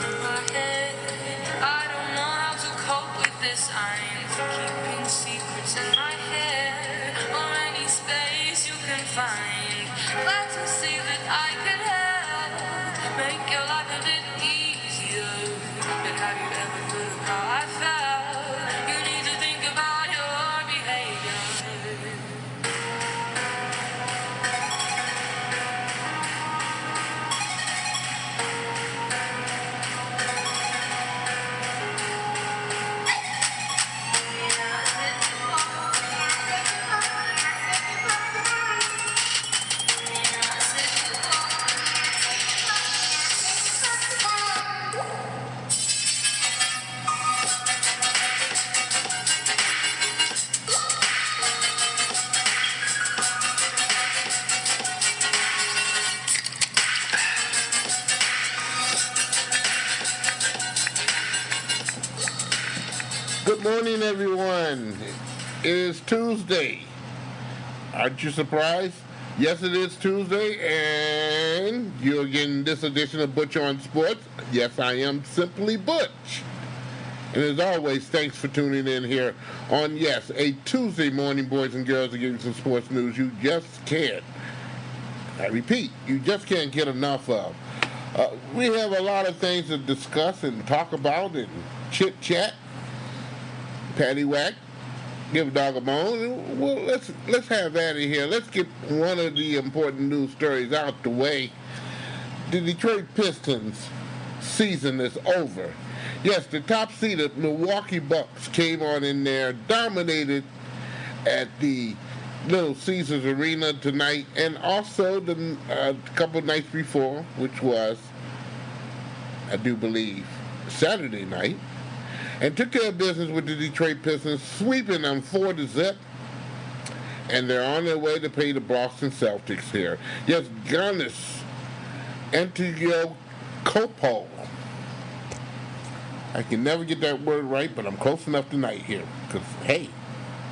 through my head. I don't know how to cope with this. I'm keeping secrets in my head, or any space you can find. Glad to see that I could help make your life a bit easier. But have you ever thought of how I felt? You need to think about your behavior. Good morning, everyone. It is Tuesday. Aren't you surprised? Yes, it is Tuesday, and you're getting this edition of Butch On Sports. Yes, I am simply Butch. And as always, thanks for tuning in here on, yes, a Tuesday morning, boys and girls, to give you some sports news you just can't, I repeat, you just can't get enough of. We have a lot of things to discuss and talk about and chit-chat. Patty whack, give a dog a bone. Well, let's have that in here. Let's get one of the important news stories out the way. The Detroit Pistons season is over. Yes, the top-seeded Milwaukee Bucks came on in there, dominated at the Little Caesars Arena tonight, and also the couple nights before, which was, I do believe, Saturday night, and took care of business with the Detroit Pistons, sweeping them 4-0, and they're on their way to play the Boston Celtics here. Yes, Giannis Antetokounmpo. I can never get that word right, but I'm close enough tonight here, because, hey,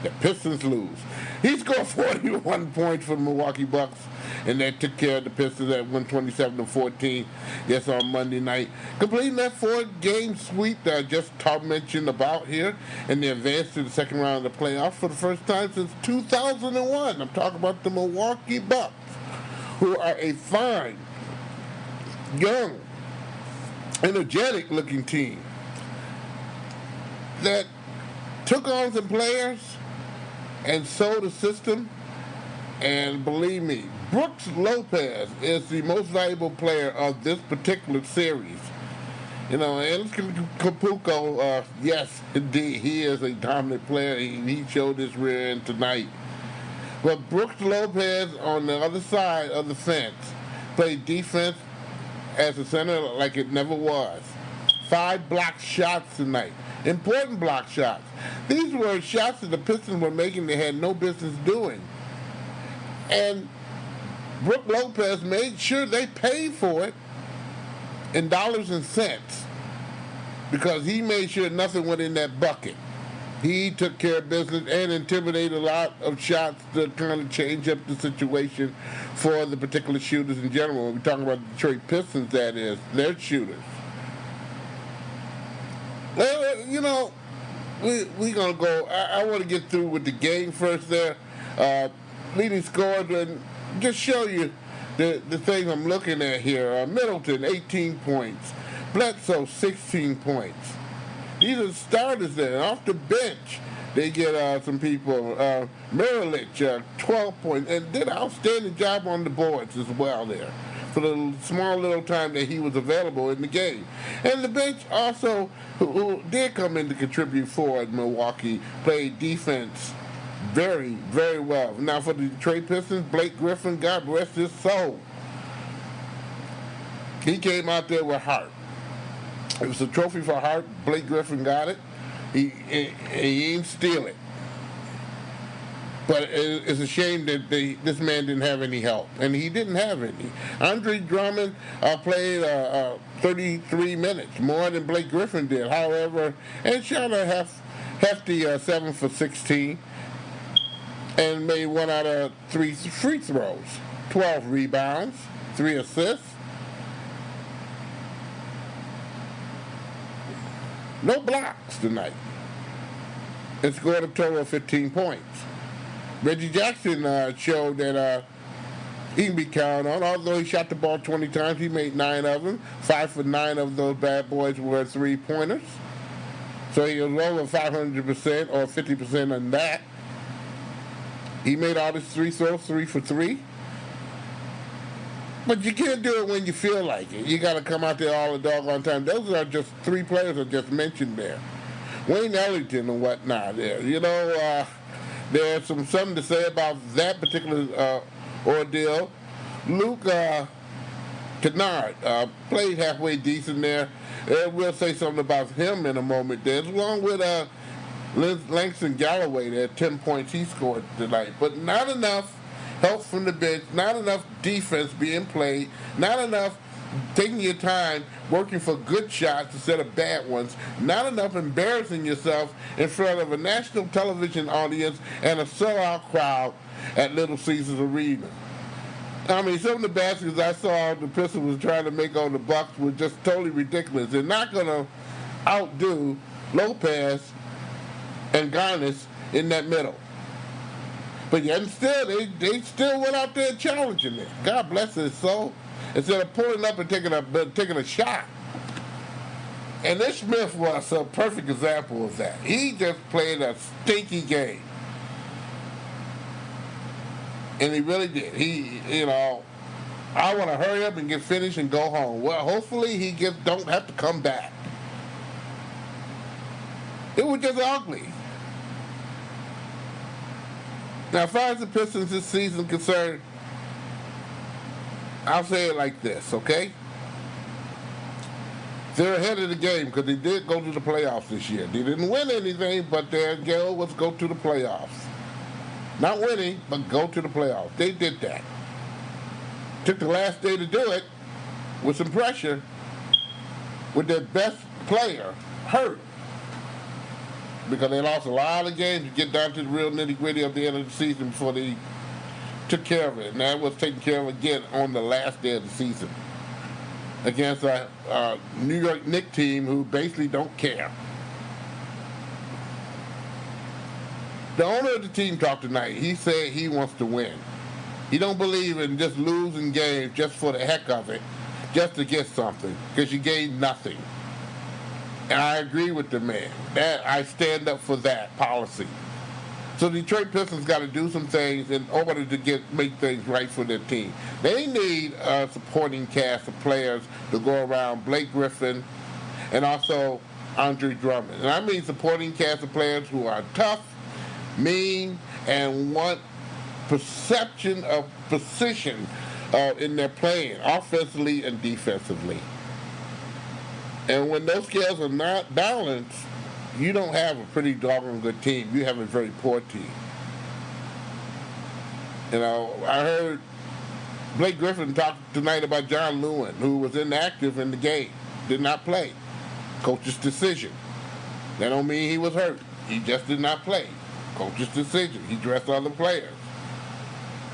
the Pistons lose. He scored 41 points for the Milwaukee Bucks, and they took care of the Pistons at 127-14. Yes, on Monday night, completing that 4-game sweep that I just mentioned about here, and they advanced to the second round of the playoffs for the first time since 2001. I'm talking about the Milwaukee Bucks, who are a fine, young, energetic-looking team that took on some players and sold the system, and believe me, Brooks Lopez is the most valuable player of this particular series. You know, and Antetokounmpo, yes, indeed, he is a dominant player. He showed his rear end tonight. But Brooks Lopez, on the other side of the fence, played defense as a center like it never was. 5 block shots tonight. Important block shots. These were shots that the Pistons were making they had no business doing. And Brook Lopez made sure they paid for it in dollars and cents, because he made sure nothing went in that bucket. He took care of business and intimidated a lot of shots to kind of change up the situation for the particular shooters in general. When we're talking about the Detroit Pistons, that is, their shooters. Well, you know, we're going to go. I want to get through with the game first there. Leading scorers, and just show you the thing I'm looking at here. Middleton, 18 points. Bledsoe, 16 points. These are the starters there. Off the bench, they get some people. Mirilich, 12 points, and did an outstanding job on the boards as well there for the small little time that he was available in the game. And the bench also, who did come in to contribute for Milwaukee, played defense very, very well. Now for the Detroit Pistons, Blake Griffin, God rest his soul, he came out there with heart. It was a trophy for heart. Blake Griffin got it. He didn't steal it. But it's a shame that this man didn't have any help, and he didn't have any. Andre Drummond played 33 minutes, more than Blake Griffin did, however, and shot a hefty 7 for 16, and made 1 out of 3 free throws, 12 rebounds, 3 assists. No blocks tonight. And scored a total of 15 points. Reggie Jackson showed that he can be counted on. Although he shot the ball 20 times, he made 9 of them. 5 for 9 of those bad boys were 3-pointers. So he was over 500% or 50% on that. He made all his free throws, 3 for 3. But you can't do it when you feel like it. You got to come out there all the doggone time. Those are just 3 players I just mentioned there. Wayne Ellington and whatnot there. There's something to say about that particular ordeal. Luke Kennard played halfway decent there. We'll say something about him in a moment there, along with Langston Galloway there, 10 points he scored tonight. But not enough help from the bench, not enough defense being played, not enough taking your time working for good shots instead of bad ones, not enough embarrassing yourself in front of a national television audience and a sellout crowd at Little Caesars Arena. I mean, some of the baskets I saw the Pistons was trying to make on the Bucks were just totally ridiculous. They're not going to outdo Lopez and Giannis in that middle. But yet still, they still went out there challenging it. God bless his soul. Instead of pulling up and taking a shot. And this Smith was a perfect example of that. He just played a stinky game. And he really did. I want to hurry up and get finished and go home. Well, hopefully he don't have to come back. It was just ugly. Now, as far as the Pistons this season concerned, I'll say it like this, okay? They're ahead of the game because they did go to the playoffs this year. They didn't win anything, but their goal was go to the playoffs. Not winning, but go to the playoffs. They did that. Took the last day to do it with some pressure with their best player hurt. Because they lost a lot of games to get down to the real nitty-gritty of the end of the season before they took care of it. And that was taken care of again on the last day of the season against a New York Knicks team who basically don't care. The owner of the team talked tonight. He said he wants to win. He don't believe in just losing games just for the heck of it, just to get something, because you gain nothing. And I agree with the man. I stand up for that policy. So Detroit Pistons got to do some things in order to make things right for their team. They need a supporting cast of players to go around Blake Griffin and also Andre Drummond. And I mean supporting cast of players who are tough, mean, and want perception of position in their playing, offensively and defensively. And when those scales are not balanced, you don't have a pretty doggone good team. You have a very poor team. I heard Blake Griffin talk tonight about John Lewin, who was inactive in the game, did not play. Coach's decision. That don't mean he was hurt. He just did not play. Coach's decision. He dressed other players.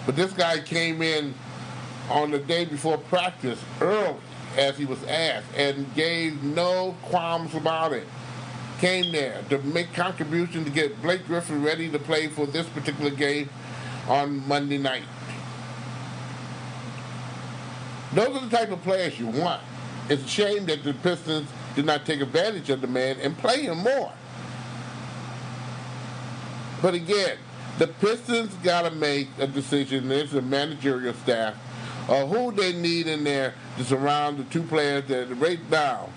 But this guy came in on the day before practice early, as he was asked, and gave no qualms about it. Came there to make contribution to get Blake Griffin ready to play for this particular game on Monday night. Those are the type of players you want. It's a shame that the Pistons did not take advantage of the man and play him more. But again, the Pistons got to make a decision. There's a managerial staff who they need in there to surround the 2 players that right now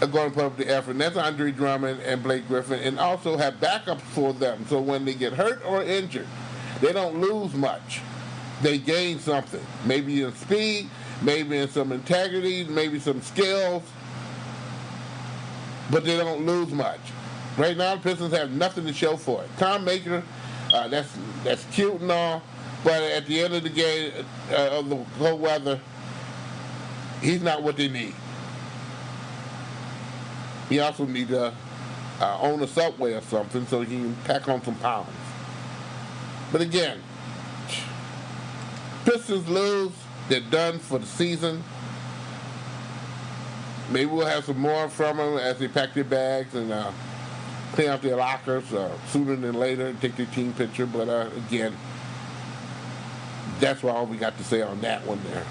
are going to put up the effort. And that's Andre Drummond and Blake Griffin, and also have backups for them. So when they get hurt or injured, they don't lose much. They gain something. Maybe in speed, maybe in some integrity, maybe some skills, but they don't lose much. Right now, the Pistons have nothing to show for it. Tom Maker, that's cute and all, but at the end of the game, of the cold weather, he's not what they need. He also needs to own a Subway or something so he can pack on some pounds. But again, Pistons lose. They're done for the season. Maybe we'll have some more from them as they pack their bags and clean out their lockers sooner than later and take their team picture. But again, that's all we got to say on that one there.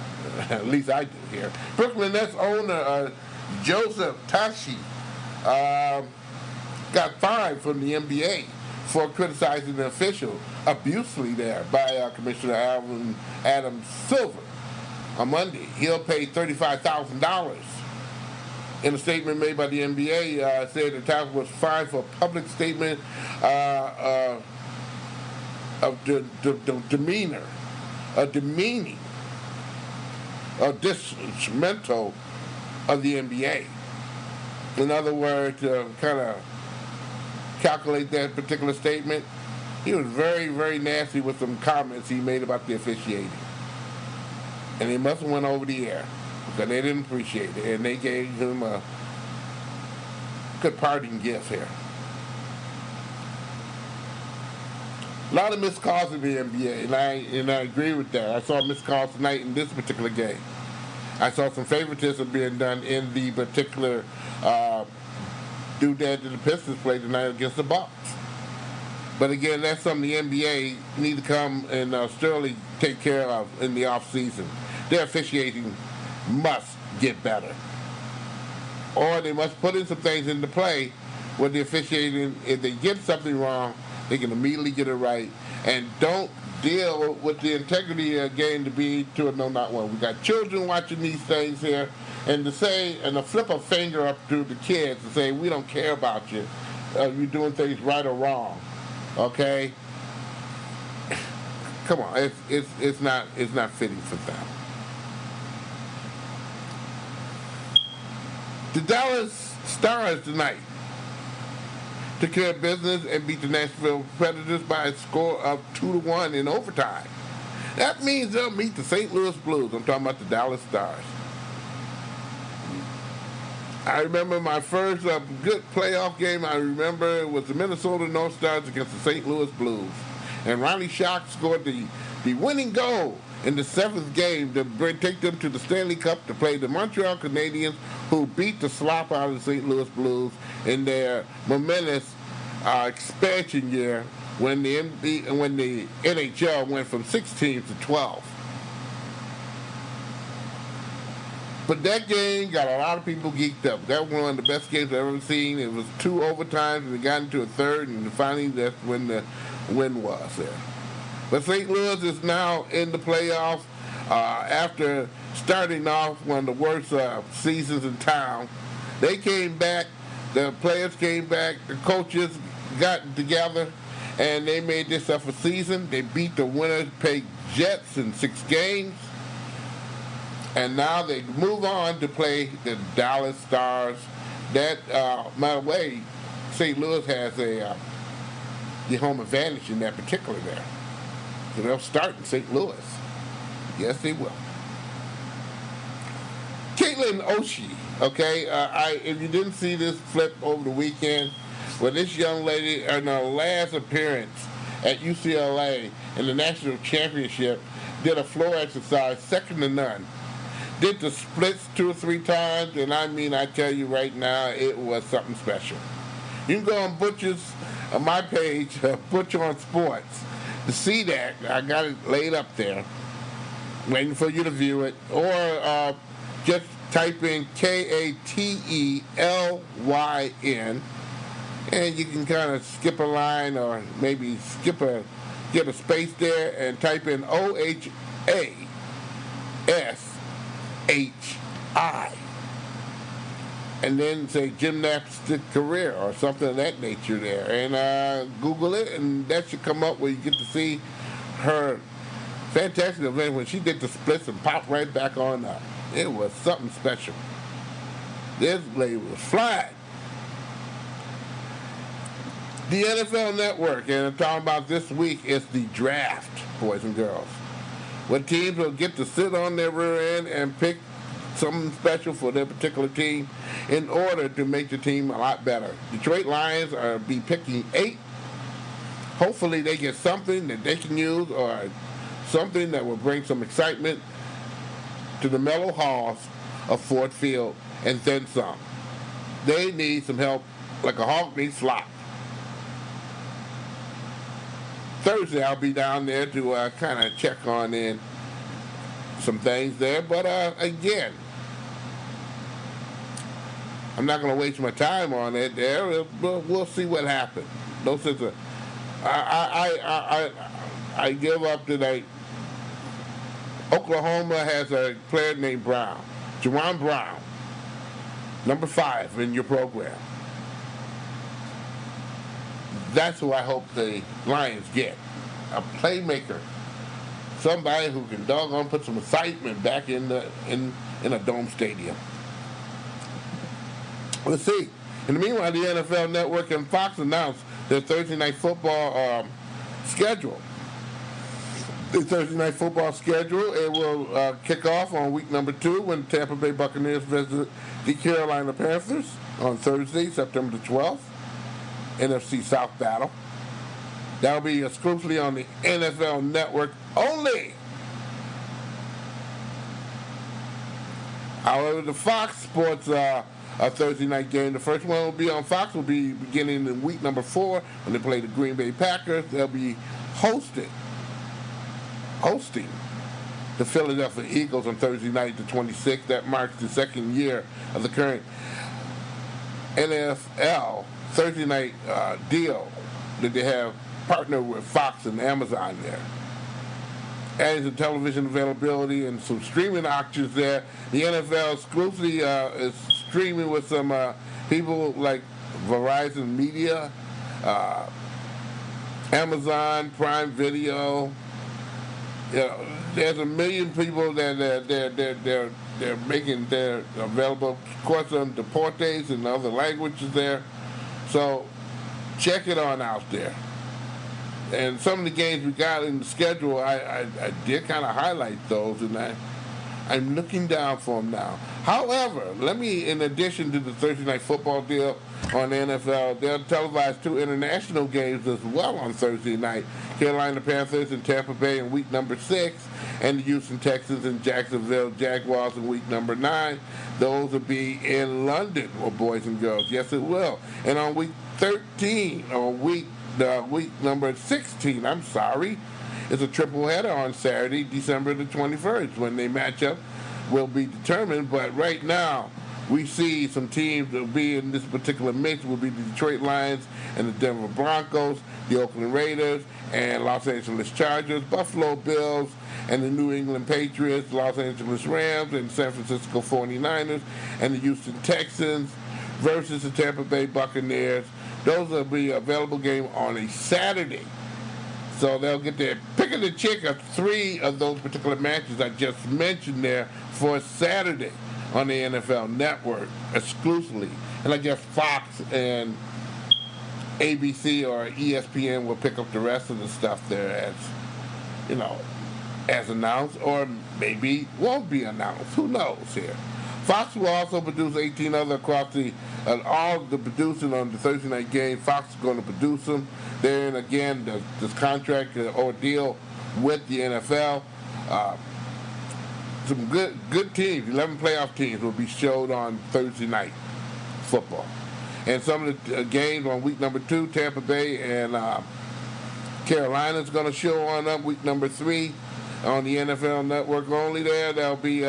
At least I do here. Brooklyn Nets owner Joseph Tashi got fined from the NBA for criticizing the official abusively there by Commissioner Adam Silver on Monday. He'll pay $35,000. In a statement made by the NBA, said the Tashi was fined for a public statement of the demeanor, a demeaning, a dismantle of the NBA. In other words, to kind of calculate that particular statement, he was very, very nasty with some comments he made about the officiating. And he must have went over the air because they didn't appreciate it. And they gave him a good parting gift here. A lot of missed calls in the NBA, and I agree with that. I saw missed calls tonight in this particular game. I saw some favoritism being done in the particular doodad that the Pistons played tonight against the Bucks. But again, that's something the NBA need to come and sternly take care of in the off season. Their officiating must get better, or they must put in some things into play where the officiating, if they get something wrong, they can immediately get it right, and don't deal with the integrity of the game to be to a no, not one. We got children watching these things here, and to say, and to flip a finger up to the kids and say, we don't care about you, you're doing things right or wrong, okay? Come on, it's not fitting for them. The Dallas Stars tonight took care of business and beat the Nashville Predators by a score of 2-1 in overtime. That means they'll meet the St. Louis Blues. I'm talking about the Dallas Stars. I remember my first good playoff game, I remember it was the Minnesota North Stars against the St. Louis Blues. And Ronnie Schock scored the winning goal in the seventh game to take them to the Stanley Cup to play the Montreal Canadiens, who beat the slop out of the St. Louis Blues in their momentous expansion year when the NHL went from 6 teams to 12. But that game got a lot of people geeked up. That was one of the best games I've ever seen. It was 2 overtimes, and it got into a third, and finally that's when the win was there. But St. Louis is now in the playoffs after starting off one of the worst seasons in town. They came back, the players came back, the coaches got together, and they made this up a season. They beat the Winnipeg Jets in 6 games. And now they move on to play the Dallas Stars. That, by the way, St. Louis has the home advantage in that particular there. So they'll start in St. Louis. Yes, they will. Caitlin Oshie, okay? If you didn't see this flip over the weekend, well, this young lady, in her last appearance at UCLA in the national championship, did a floor exercise second to none. Did the splits 2 or 3 times, and I tell you right now, it was something special. You can go on my page, Butch On Sports, to see that. I got it laid up there, waiting for you to view it, or just type in Katelyn, and you can kind of skip a line, or maybe get a space there, and type in OHASHI, and then say gymnastic career or something of that nature there, and Google it, and that should come up where you get to see her fantastic event when she did the splits and popped right back on up. It was something special. This lady was flying. The NFL Network, and I'm talking about this week, is the draft, boys and girls, where teams will get to sit on their rear end and pick something special for their particular team in order to make the team a lot better. Detroit Lions are be picking 8. Hopefully they get something that they can use, or something that will bring some excitement to the mellow halls of Ford Field and then some. They need some help like a hawk needs slop. Thursday, I'll be down there to kind of check on in some things there. But again, I'm not going to waste my time on it there. We'll see what happens. No sense of, I give up tonight. Oklahoma has a player named Brown, Juwan Brown, number 5 in your program. That's who I hope the Lions get. A playmaker. Somebody who can doggone put some excitement back in a dome stadium. Let's see. In the meanwhile, the NFL Network and Fox announced their Thursday Night Football schedule. The Thursday Night Football schedule, it will kick off on week number 2 when Tampa Bay Buccaneers visit the Carolina Panthers on Thursday, September the 12th. NFC South battle. That'll be exclusively on the NFL Network only. However, the Fox Sports a Thursday night game, the first one will be on Fox, will be beginning in week number 4 when they play the Green Bay Packers. They'll be hosting the Philadelphia Eagles on Thursday night, the 26th. That marks the second year of the current NFL Thursday night deal that they have partnered with Fox and Amazon there. Adding some television availability and some streaming options there. The NFL exclusively is streaming with some people like Verizon Media, Amazon Prime Video. You know, there's a million people that they're making their available, of course, on Deportes and other languages there. So check it on out there. And some of the games we got in the schedule, I did kind of highlight those, and I'm looking down for them now. However, let me, in addition to the Thursday Night Football deal on the NFL, they'll televise 2 international games as well on Thursday night. Carolina Panthers and Tampa Bay in week number 6, and the Houston Texans and Jacksonville Jaguars in week number 9. Those will be in London, boys and girls. Yes, it will. And on week 13, or week number 16, it's a triple header on Saturday, December the 21st, when they match up will be determined. But right now, we see some teams that will be in this particular mix will be the Detroit Lions and the Denver Broncos, the Oakland Raiders and Los Angeles Chargers, Buffalo Bills and the New England Patriots, Los Angeles Rams and San Francisco 49ers, and the Houston Texans versus the Tampa Bay Buccaneers. Those will be available game on a Saturday. So they'll get their pick of the chick of 3 of those particular matches I just mentioned there for Saturday on the NFL Network exclusively. And I guess Fox and ABC or ESPN will pick up the rest of the stuff there as announced, or maybe won't be announced. Who knows here? Fox will also produce 18 other across all the producing on the Thursday night game. Fox is going to produce them. They're in, again, this contract or deal with the NFL. Some good teams, 11 playoff teams will be showed on Thursday night football. And some of the games on week number 2, Tampa Bay and Carolina is going to show on up week number 3. On the NFL Network only there'll be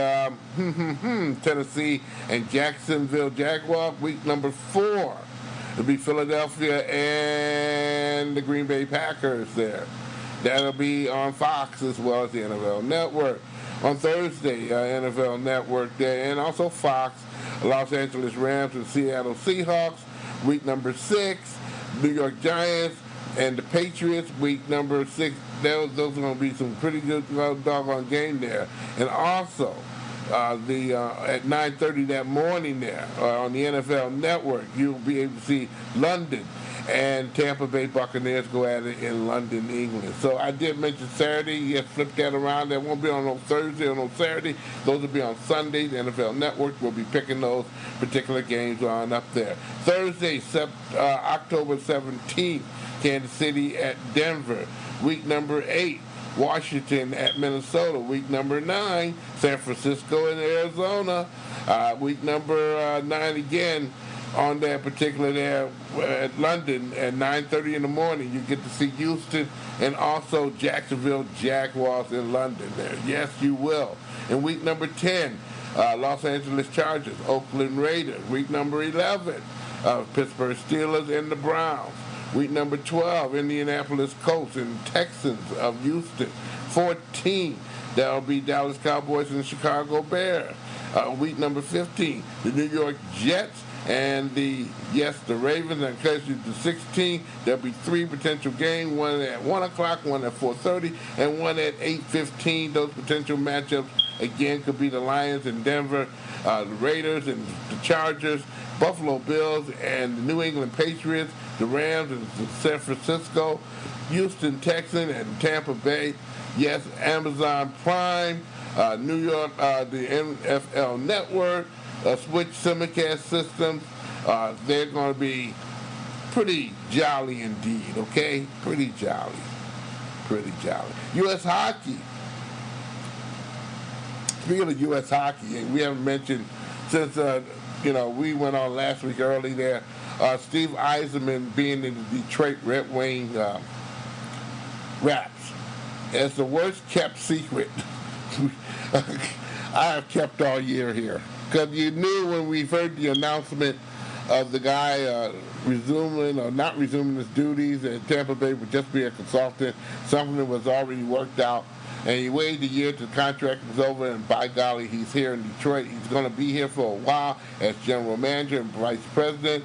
Tennessee and Jacksonville Jaguars. Week number 4, it'll be Philadelphia and the Green Bay Packers there. That'll be on Fox as well as the NFL Network. On Thursday, NFL Network there, and also Fox, Los Angeles Rams and Seattle Seahawks. Week number 6, New York Giants and the Patriots. Week number 6, those are going to be some pretty good doggone game there. And also, at 9:30 that morning there on the NFL Network, you'll be able to see London and Tampa Bay Buccaneers go at it in London, England. So I did mention Saturday. Yes, flip that around. That won't be on no Thursday or no Saturday. Those will be on Sunday. The NFL Network will be picking those particular games on up there. Thursday, October 17th, Kansas City at Denver. Week number 8, Washington at Minnesota. Week number 9, San Francisco and Arizona. Week number 9 again on that particular there at London at 9:30 in the morning. You get to see Houston and also Jacksonville Jaguars in London there. Yes, you will. In week number 10, Los Angeles Chargers, Oakland Raiders. Week number 11, Pittsburgh Steelers and the Browns. Week number 12, Indianapolis Colts and Texans of Houston. 14, that'll be Dallas Cowboys and the Chicago Bears. Week number 15, the New York Jets and the Ravens. And because you to 16, there'll be 3 potential games, one at 1 o'clock, one at 4:30, and one at 8:15. Those potential matchups, again, could be the Lions and Denver, the Raiders and the Chargers, Buffalo Bills and the New England Patriots, the Rams and San Francisco, Houston Texans and Tampa Bay. Yes, Amazon Prime, New York, the NFL Network, Switch Simulcast systems. They're going to be pretty jolly indeed, okay? Pretty jolly. Pretty jolly. U.S. hockey. Speaking of U.S. hockey, we haven't mentioned since, we went on last week early there, Steve Yzerman being in the Detroit Red Wing Raps. It's the worst kept secret I have kept all year here. Because you knew when we heard the announcement of the guy resuming or not resuming his duties at Tampa Bay would just be a consultant, something that was already worked out. And he waited a year till the contract was over, and by golly, he's here in Detroit. He's going to be here for a while as general manager and vice president.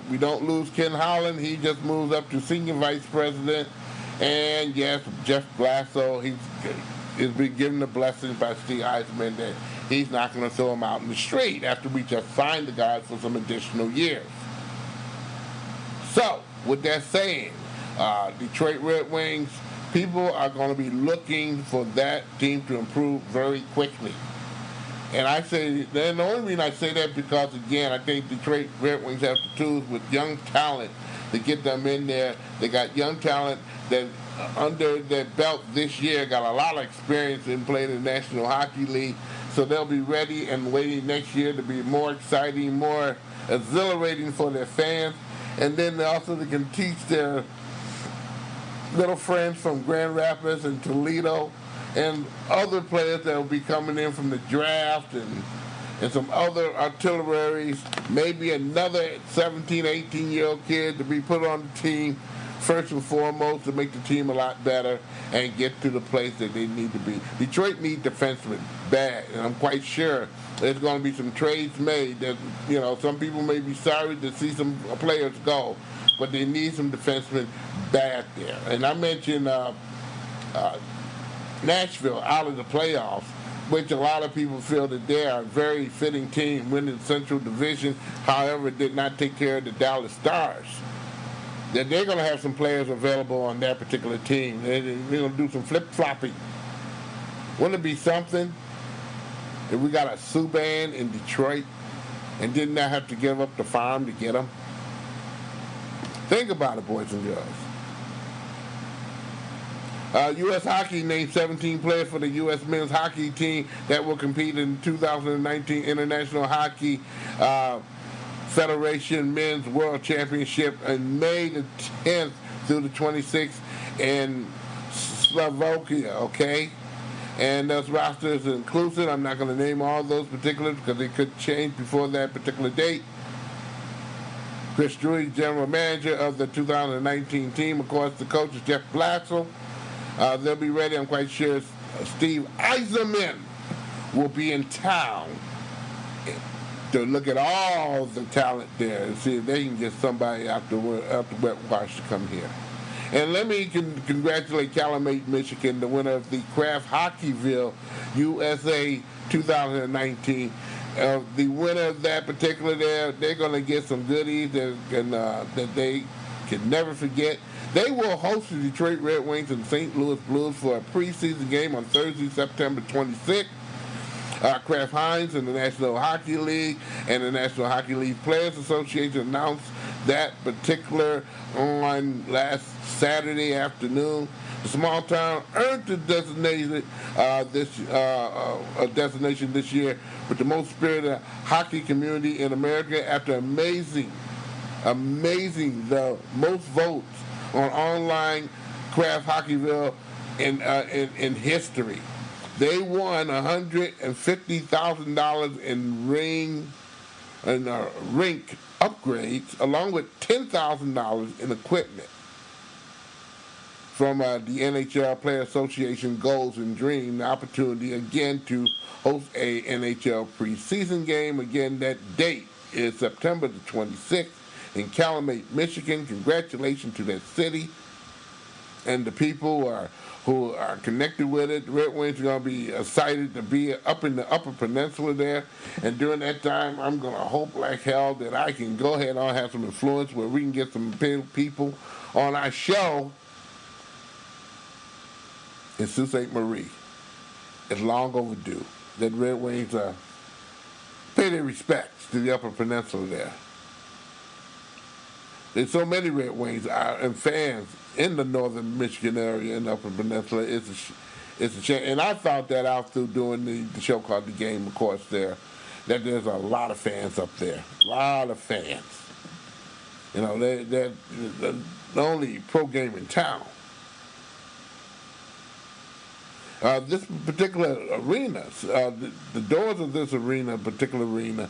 We don't lose Ken Holland. He just moves up to senior vice president. And yes, Jeff Bledsoe, he's been given the blessing by Steve Yzerman that he's not going to throw him out in the street after we just signed the guy for some additional years. So, with that saying, Detroit Red Wings, people are going to be looking for that team to improve very quickly. And I say, and the only reason I say that because, again, I think Detroit Red Wings have the tools with young talent to get them in there. They got young talent that under their belt this year got a lot of experience in playing in the National Hockey League. So they'll be ready and waiting next year to be more exciting, more exhilarating for their fans. And then they can teach their little friends from Grand Rapids and Toledo and other players that will be coming in from the draft and some other artilleries, maybe another 17, 18-year-old kid to be put on the team first and foremost to make the team a lot better and get to the place that they need to be. Detroit needs defensemen bad, and I'm quite sure there's going to be some trades made that, some people may be sorry to see some players go, but they need some defensemen bad there. And I mentioned Nashville out of the playoffs, which a lot of people feel that they are a very fitting team, winning the Central Division, however, did not take care of the Dallas Stars. That they're going to have some players available on that particular team. They're going to do some flip-flopping. Wouldn't it be something if we got a Subban in Detroit and did not have to give up the farm to get them? Think about it, boys and girls. U.S. Hockey named 17 players for the U.S. men's hockey team that will compete in the 2019 International Hockey Federation Men's World Championship on May the 10th through the 26th in Slovakia, okay? And those rosters are inclusive. I'm not going to name all those particulars because they could change before that particular date. Chris Drury, general manager of the 2019 team. Of course, the coach is Jeff Bledsoe. They'll be ready. I'm quite sure Steve Yzerman will be in town to look at all the talent there and see if they can get somebody out the wet wash to come here. And let me congratulate Calumet, Michigan, the winner of the Kraft Hockeyville USA 2019. The winner of that particular they're going to get some goodies that they can never forget. They will host the Detroit Red Wings and St. Louis Blues for a preseason game on Thursday, September 26th. Kraft Heinz and the National Hockey League and the National Hockey League Players Association announced that particular on last Saturday afternoon. The small town earned the designation this year with the most spirited hockey community in America after amazing the most votes on online craft hockeyville in history. They won $150,000 in rink upgrades, along with $10,000 in equipment from the NHL Player Association Goals and Dream. The opportunity again to host a NHL preseason game. Again, that date is September the 26th in Calumet, Michigan. Congratulations to that city and the people who are connected with it. The Red Wings are going to be excited to be up in the Upper Peninsula there. And during that time, I'm going to hope like hell that I can go ahead and have some influence where we can get some people on our show in Sault Ste. Marie. It's long overdue that Red Wings pay their respects to the Upper Peninsula there. There's so many Red Wings and fans in the northern Michigan area in the Upper Peninsula. It's a shame. And I found that out through doing the show called The Game, of course, there, that there's a lot of fans up there. A lot of fans. You know, they're the only pro game in town. This particular arena, the doors of this particular arena,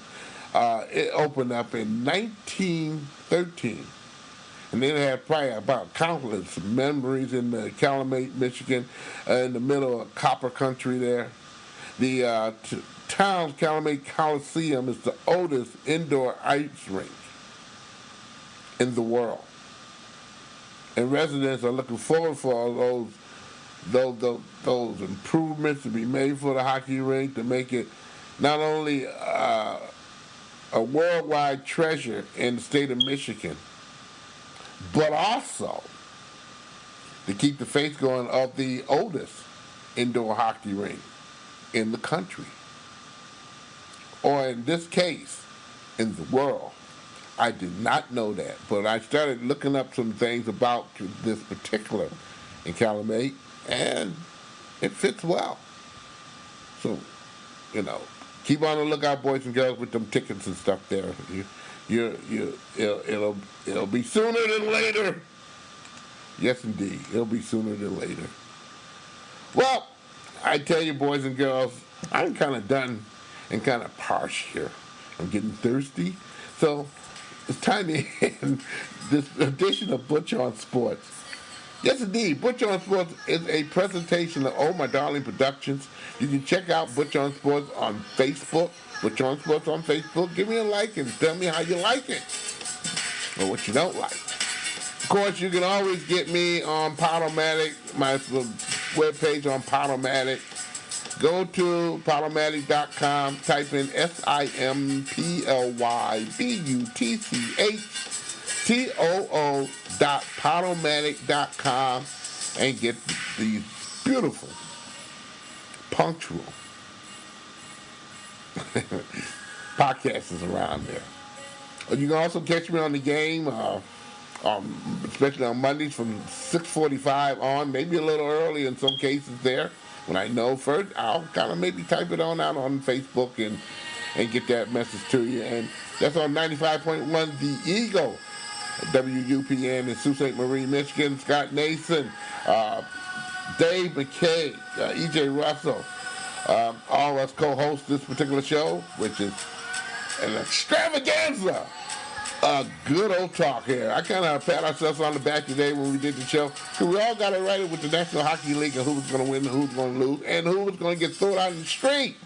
it opened up in 1913. And then it had probably about countless memories in the Calumet, Michigan, in the middle of copper country there. The town's Calumet Coliseum is the oldest indoor ice rink in the world. And residents are looking forward for those improvements to be made for the hockey rink to make it not only a worldwide treasure in the state of Michigan, but also to keep the faith going of the oldest indoor hockey rink in the country, or in this case, in the world. I did not know that, but I started looking up some things about this particular in Calumet, and it fits well. So, you know, keep on the lookout, boys and girls, with them tickets and stuff there. It'll be sooner than later. Yes, indeed, it'll be sooner than later. Well, I tell you, boys and girls, I'm kind of done and kind of parched here. I'm getting thirsty, so it's time to end this edition of Butch On Sports. Yes, indeed. Butch On Sports is a presentation of Oh My Darling Productions. You can check out Butch On Sports on Facebook. Butch On Sports on Facebook. Give me a like and tell me how you like it or what you don't like. Of course, you can always get me on Podomatic, my webpage on Podomatic. Go to Podomatic.com, type in SIMPLYBUTCHTOO.Podomatic.com and get these beautiful, punctual podcasts around there. You can also catch me on the game, especially on Mondays from 6:45 on, maybe a little early in some cases there. When I know first, I'll kind of maybe type it on out on Facebook and get that message to you. And that's on 95.1 The Eagle, WUPN in Sault Ste. Marie, Michigan. Scott Nason, Dave McKay, EJ Russell, all of us co-host this particular show, which is an extravaganza. Good old talk here. I kind of pat ourselves on the back today when we did the show, because we all got it right with the National Hockey League and who was going to win and who was going to lose and who was going to get thrown out in the street.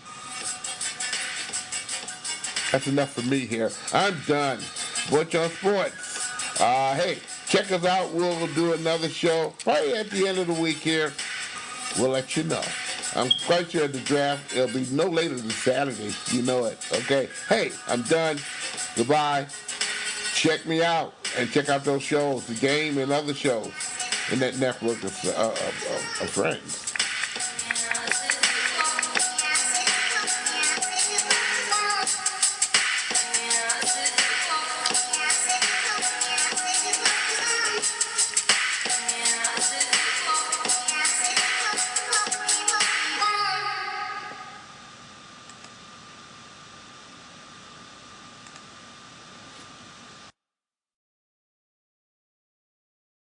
That's enough for me here. I'm done. Butch On Sports. Hey, check us out. We'll do another show probably at the end of the week here. We'll let you know. I'm quite sure the draft, it'll be no later than Saturday. You know it. Okay. Hey, I'm done. Goodbye. Check me out and check out those shows, The Game and other shows in that network of friends.